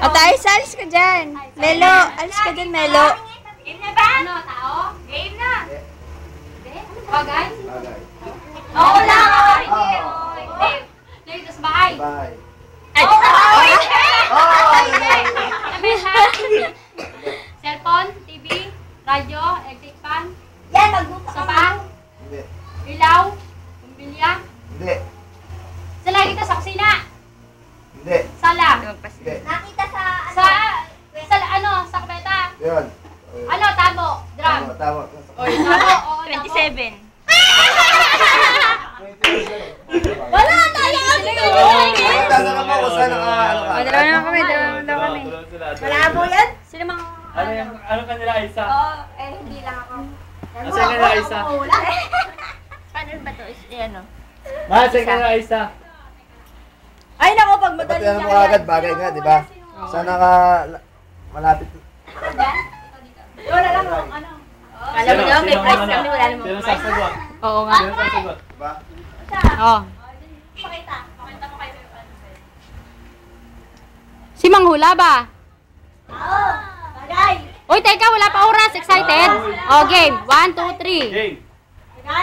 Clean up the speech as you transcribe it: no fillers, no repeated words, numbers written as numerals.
Atay, alis ka dyan. Melo, alis ka dyan, Melo. Game na ba? Ano, tao? Game na. Bagay? Oo lang. Hindi. Hindi, tas bahay. Cellphone, TV, radyo, electric fan. Yan, magbuka ka. Sopa. Hindi. Ilaw. Pumbilya. Hindi. Sala kita sa kusina. Hindi. Sala. Hindi. Nakita sa Sa kabeta. Yun. Ano, tabo. Drum. Tama. Oy, tabo. Oo, 27. Wala tayo. Tatanong mo kung saan naka-ano ka. Dalawa naman kami, malabo yan? Sino mga... Ano kanila Isa? Oo, hindi lang ako. Asan kanila Isa? Paano ba ito? Ano? Asan kanila Isa? Ay, naku, pag Dapat madali yan mo agad, bagay nga, di ba? Saan naka... malapit. Wala lang, ano? Kala mo daw, may price kami, wala namang Sino price. sasagot? Oo nga. Sino sasagot? Diba? Oo. Pakita mo kayo. Si Manghula ba? Oo, bagay. Uy, teka, wala pa oras. Excited? O, game. 1, 2, 3. Game!